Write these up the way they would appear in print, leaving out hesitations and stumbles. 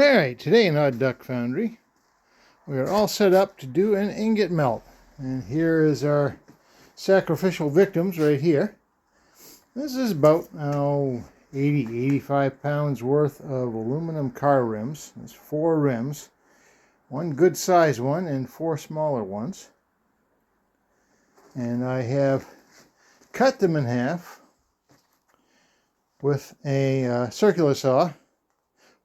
Alright, today in Odd Duck Foundry, we are all set up to do an ingot melt. And here is our sacrificial victims right here. This is about 85 pounds worth of aluminum car rims. There's 4 rims, one good size one and 4 smaller ones. And I have cut them in half with a circular saw.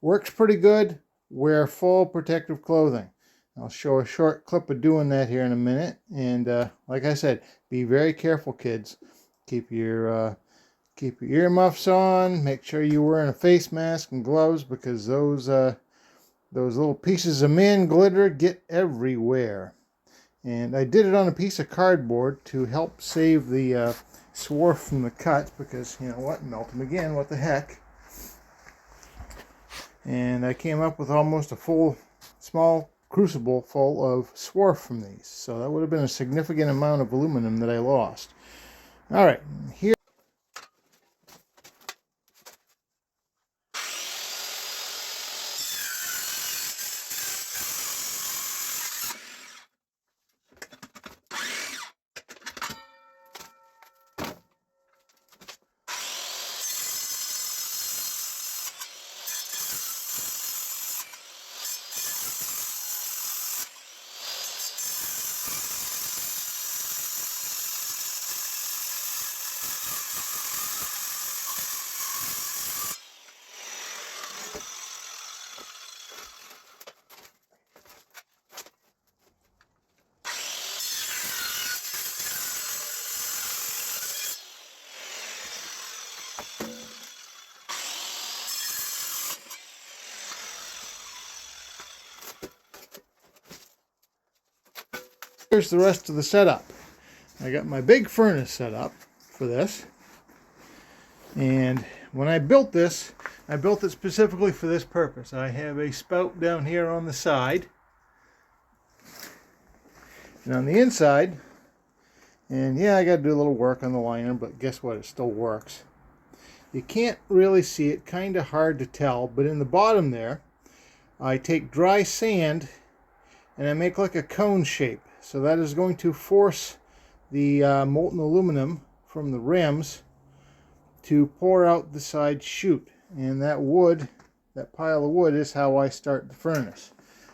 Works pretty good. Wear full protective clothing. I'll show a short clip of doing that here in a minute. And like I said, be very careful, kids. Keep your earmuffs on. Make sure you're wearing a face mask and gloves, because those little pieces of man glitter get everywhere. And I did it on a piece of cardboard to help save the swarf from the cuts, because you know what, melt them again. What the heck? And I came up with almost a full small crucible full of swarf from these. So that would have been a significant amount of aluminum that I lost. All right, here. Here's the rest of the setup. I got my big furnace set up for this. And when I built this, I built it specifically for this purpose. I have a spout down here on the side. And on the inside, and yeah, I got to do a little work on the liner, but guess what? It still works. You can't really see it, kind of hard to tell, but in the bottom there, I take dry sand and I make like a cone shape. So that is going to force the molten aluminum from the rims to pour out the side chute. And that wood, that pile of wood, is how I start the furnace.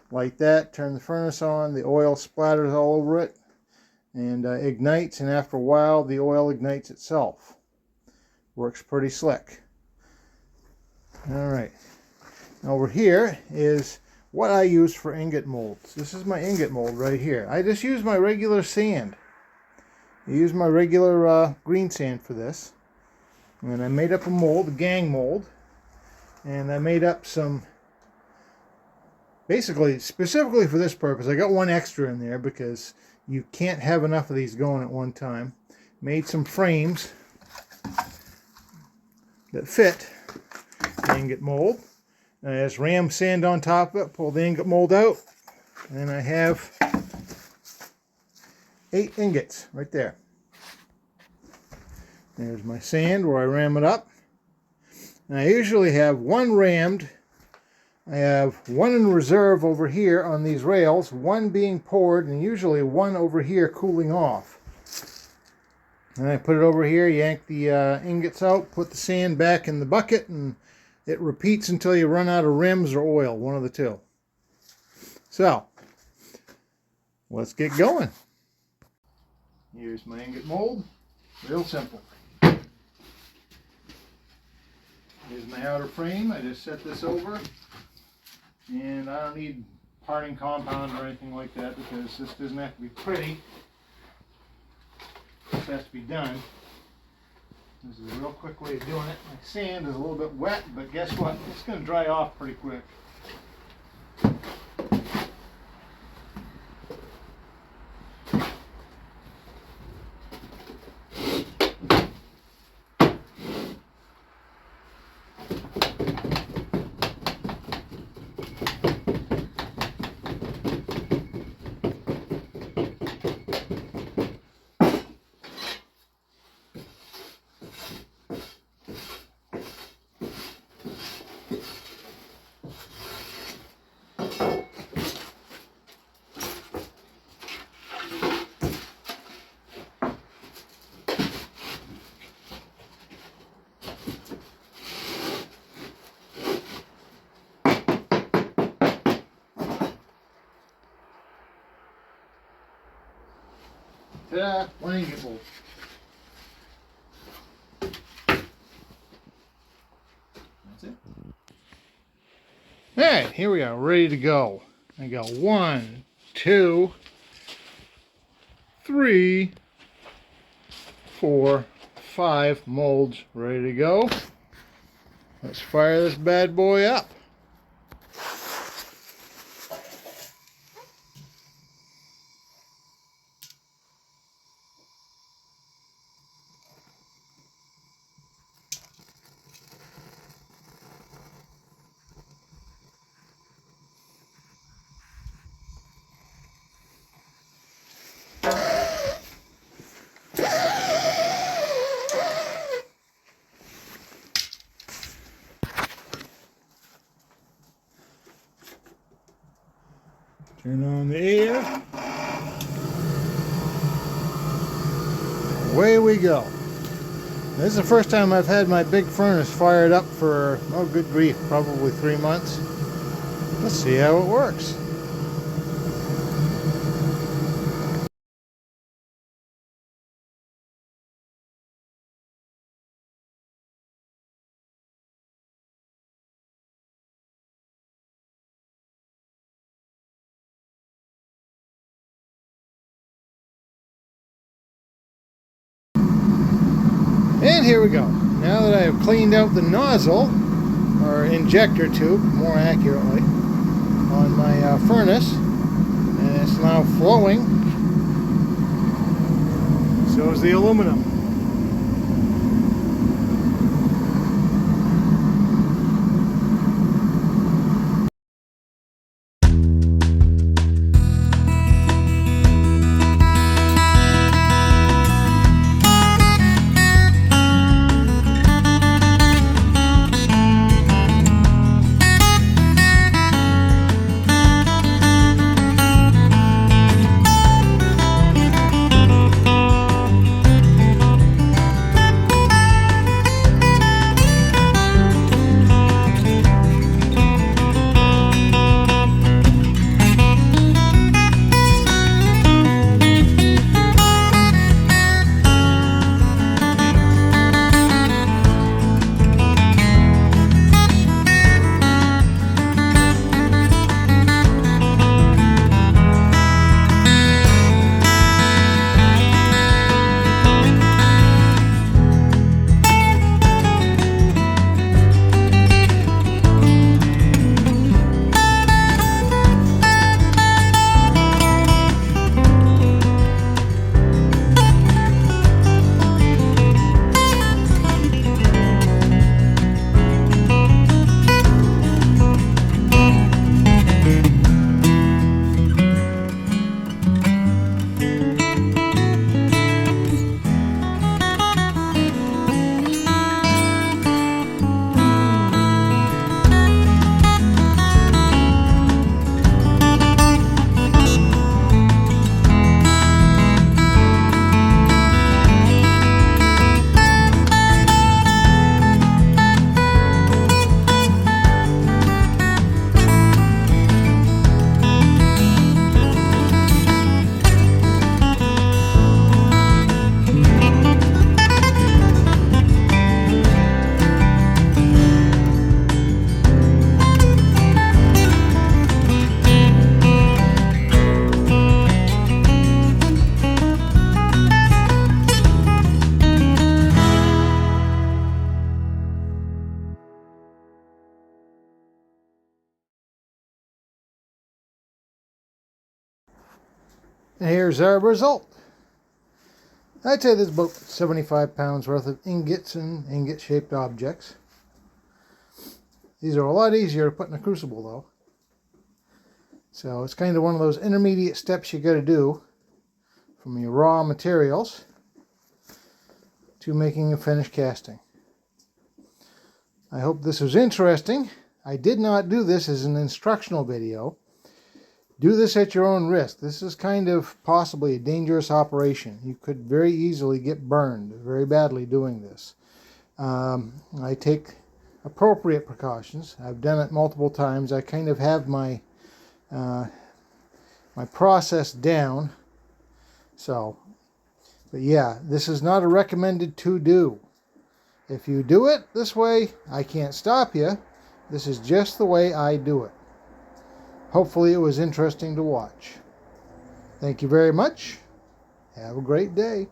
Like that, turn the furnace on, the oil splatters all over it and ignites, and after a while the oil ignites itself. Works pretty slick. Alright, over here is what I use for ingot molds. This is my ingot mold right here. I just use my regular sand. I use my regular green sand for this. And I made up a mold, a gang mold. And I made up some, basically, specifically for this purpose. I got one extra in there because you can't have enough of these going at one time. Made some frames that fit the ingot mold. And I just ram sand on top of it, pull the ingot mold out, and I have 8 ingots right there. There's my sand where I ram it up. And I usually have one rammed. I have one in reserve over here on these rails, one being poured, and usually one over here cooling off. And I put it over here, yank the ingots out, put the sand back in the bucket, and it repeats until you run out of rims or oil, one of the two. So, let's get going. Here's my ingot mold. Real simple. Here's my outer frame. I just set this over. And I don't need parting compound or anything like that, because this doesn't have to be pretty. This has to be done. This is a real quick way of doing it. My sand is a little bit wet, but guess what? It's going to dry off pretty quick. Ta-da! One ingot bolt. That's it. Alright, here we are, ready to go. I got 1, 2, 3, 4, 5 molds ready to go. Let's fire this bad boy up. Turn on the air. Away we go. This is the first time I've had my big furnace fired up for, oh good grief, probably 3 months. Let's see how it works. And here we go. Now that I have cleaned out the nozzle, or injector tube, more accurately, on my furnace, and it's now flowing, so is the aluminum. And here's our result. I'd say there's about 75 pounds worth of ingots and ingot-shaped objects. These are a lot easier to put in a crucible though. So it's kind of one of those intermediate steps you got to do from your raw materials to making a finished casting. I hope this was interesting. I did not do this as an instructional video. Do this at your own risk. This is kind of possibly a dangerous operation. You could very easily get burned very badly doing this. I take appropriate precautions. I've done it multiple times. I kind of have my my process down. So But yeah, this is not a recommended to do. If you do it this way, I can't stop you. This is just the way I do it. Hopefully it was interesting to watch. Thank you very much. Have a great day.